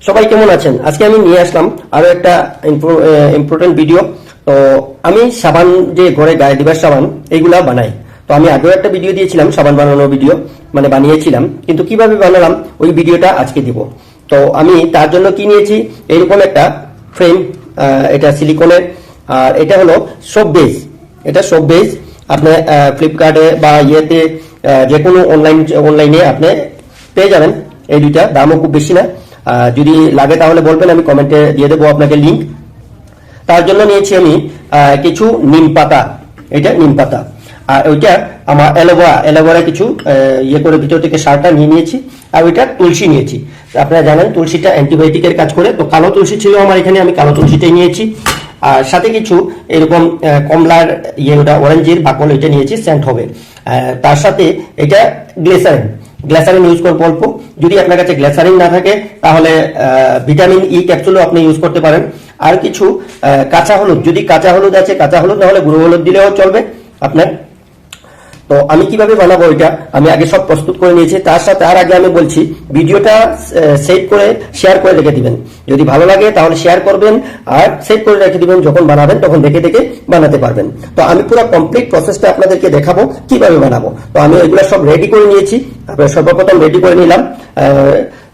সবাই কেমন আছেন? আজকে আমি নিয়ে আসলাম আরো একটা ইম্পর্টেন্ট ভিডিও। তো আমি সাবান যে ঘরে গায়ে দিবার সাবান এইগুলা বানাই। তো আমি আগেও একটা ভিডিও দিয়েছিলাম সাবান বানানোর ভিডিও, মানে বানিয়েছিলাম, কিন্তু কিভাবে বানালাম ওই ভিডিওটা আজকে দিব। তো আমি তার জন্য কি নিয়েছি, এইরকম একটা ফ্রেম, এটা সিলিকনের, আর এটা হলো সোপ বেস। এটা সোপ বেস আপনি ফ্লিপকার্টে বা ইয়েতে যে কোনো অনলাইনে আপনি পেয়ে যাবেন। এই দুইটা দামও খুব বেশি না। যদি লাগে তাহলে বলবেন, আমি কমেন্টে দিয়ে দেবো আপনাকে লিঙ্ক। তার জন্য নিয়েছি আমি কিছু নিম পাতা, এটা নিম পাতা, আর ওইটা আমার অ্যালোভেরা কিছু ইয়ে করে ভিতর থেকে সারটা নিয়ে নিয়েছি, আর ওইটা তুলসী নিয়েছি। আপনারা জানেন তুলসীটা অ্যান্টিবায়োটিকের কাজ করে, তো কালো তুলসী ছিল আমার এখানে, আমি কালো তুলসীটাই নিয়েছি। আর সাথে কিছু এরকম কমলার ওটা অরেঞ্জের বাকল, এটা নিয়েছি, সেন্ট হবে। তার সাথে এটা গ্লিসারিন ইউজ করবো অল্প। যদি আপনার কাছে গ্লিসারিন না থাকে তাহলে ভিটামিন ই ক্যাপসুলও আপনি ইউজ করতে পারেন। আর কিছু কাঁচা হলুদ, যদি কাঁচা হলুদ আছে, কাঁচা হলুদ না হলে গুঁড়ো হলুদ দিলেও চলবে আপনার। তো আমি কিভাবে বানাবো এটা আমি আগে সব প্রস্তুত করে নিয়েছি। তার আগে আমি বলছি, ভিডিওটা সেভ করে শেয়ার করে রেখে দিবেন। যদি ভালো লাগে তাহলে শেয়ার করবেন, আর সেভ করে রেখে দিবেন, যখন বানাবেন তখন দেখে দেখে বানাতে পারবেন। তো আমি পুরো কমপ্লিট প্রসেসটা আপনাদেরকে দেখাবো কিভাবে বানাবো। তো আমি এগুলো সব রেডি করে নিয়েছি, আপনারা সর্বপ্রথম রেডি করে নিলাম।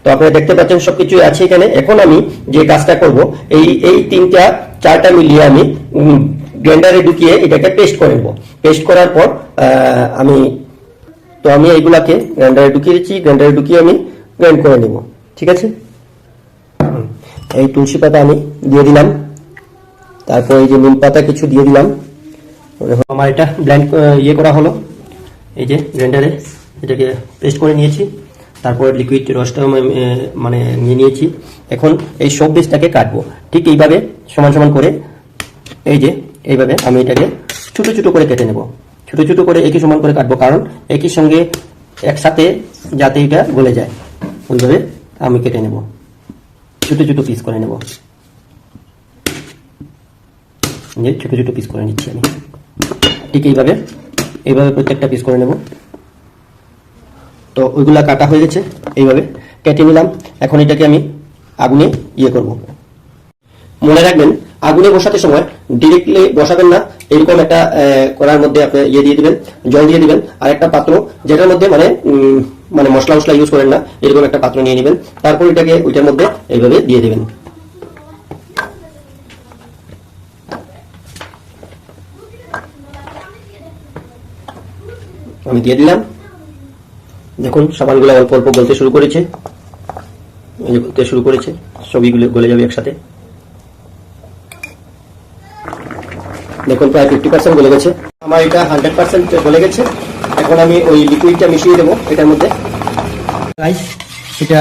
তো আপনারা দেখতে পাচ্ছেন সবকিছু আছে এখানে। এখন আমি যে কাজটা করব, এই তিনটা চারটা মিলিয়ে আমি গ্রাইন্ডারে ঢুকিয়ে এটাকে পেস্ট করে নেব। পেস্ট করার পর আমি এইগুলাকে গ্রাইন্ডারে ঢুকিয়ে দিচ্ছি। গ্রাইন্ডারে ঢুকিয়ে আমি গ্রাইন্ড করে নেব, ঠিক আছে। এই তুলসী পাতা আমি দিয়ে দিলাম, তারপর এই যে নিম পাতা কিছু দিয়ে দিলাম। আমার এটা ব্লেন্ড করা হলো, এই যে গ্রাইন্ডারে এটাকে পেস্ট করে নিয়েছি। তারপর লিকুইড রসটা মানে নিয়ে নিয়েছি। এখন এই সব বেসটাকে কাটবো ঠিক এইভাবে সমান সমান করে। এই যে এইভাবে আমি এটাকে ছোট ছোট করে কেটে নেব, ছোট ছোট করে একই সমান করে কাটবো, কারণ একই সঙ্গে একসাথে যাতে এটা গলে যায় ওইভাবে আমি কেটে নেব। ছোট ছোট পিস করে নেব, ছোট ছোট পিস করে নিচ্ছি আমি। ঠিক এইভাবে প্রত্যেকটা পিস করে নেব। তো ওইগুলা কাটা হয়ে গেছে, এইভাবে কেটে নিলাম। এখন এটাকে আমি আগুনে করব। মনে রাখবেন, আগুনে বসাতে সময় ডিরেক্টলি বসাবেন না। এরকম একটা কড়ার মধ্যে আপনি দিয়ে দিবেন, জল দিয়ে দিবেন, আর একটা পাত্র যেটার মধ্যে মানে মশলা ইউজ করেন না, এরকম একটা পাত্র নিয়ে নেবেন। তারপর এটাকে ওইটার মধ্যে এইভাবে দিয়ে দিবেন। আমি দিয়ে দিলাম। দেখুন সাবানগুলো অল্প অল্প গলতে শুরু করেছে, সবই গলে যাবে একসাথে। দেখুন প্রায় 50% গলে গেছে আমার, এটা 100% গলে গেছে। এখন আমি ওই লিকুইডটা মিশিয়ে দেবো এটার মধ্যে। এটা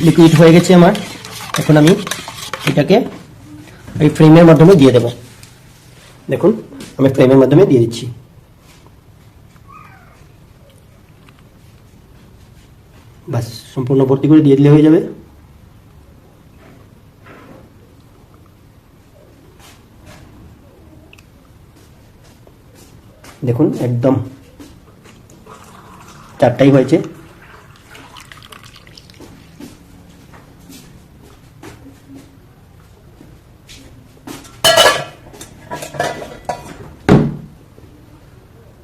লিকুইড হয়ে গেছে আমার। এখন আমি এটাকে এই ফ্রেমের মাধ্যমে দিয়ে দেব। দেখুন আমি ফ্রেমের মাধ্যমে দিয়ে দিচ্ছি। বাস সম্পূর্ণ ভর্তি করে দিয়ে দিলে হয়ে যাবে। দেখুন একদম চারটাই হয়েছে।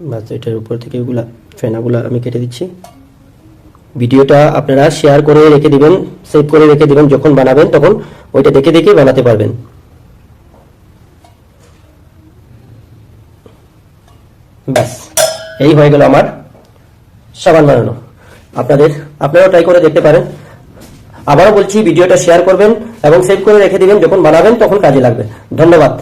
বাস এটার উপর থেকে ওগুলা ফেনাগুলা আমি কেটে দিচ্ছি। ভিডিওটা আপনারা শেয়ার করে রেখে দিবেন, সেভ করে রেখে দিবেন, যখন বানাবেন তখন ওইটা দেখে দেখে বানাতে পারবেন। ব্যাস এই হয়ে গেল আমার সাবান বানানো। আপনারাও ট্রাই করে দেখতে পারেন। আবারও বলছি, ভিডিওটা শেয়ার করবেন এবং সেভ করে রেখে দিবেন, যখন বানাবেন তখন কাজে লাগবে। ধন্যবাদ।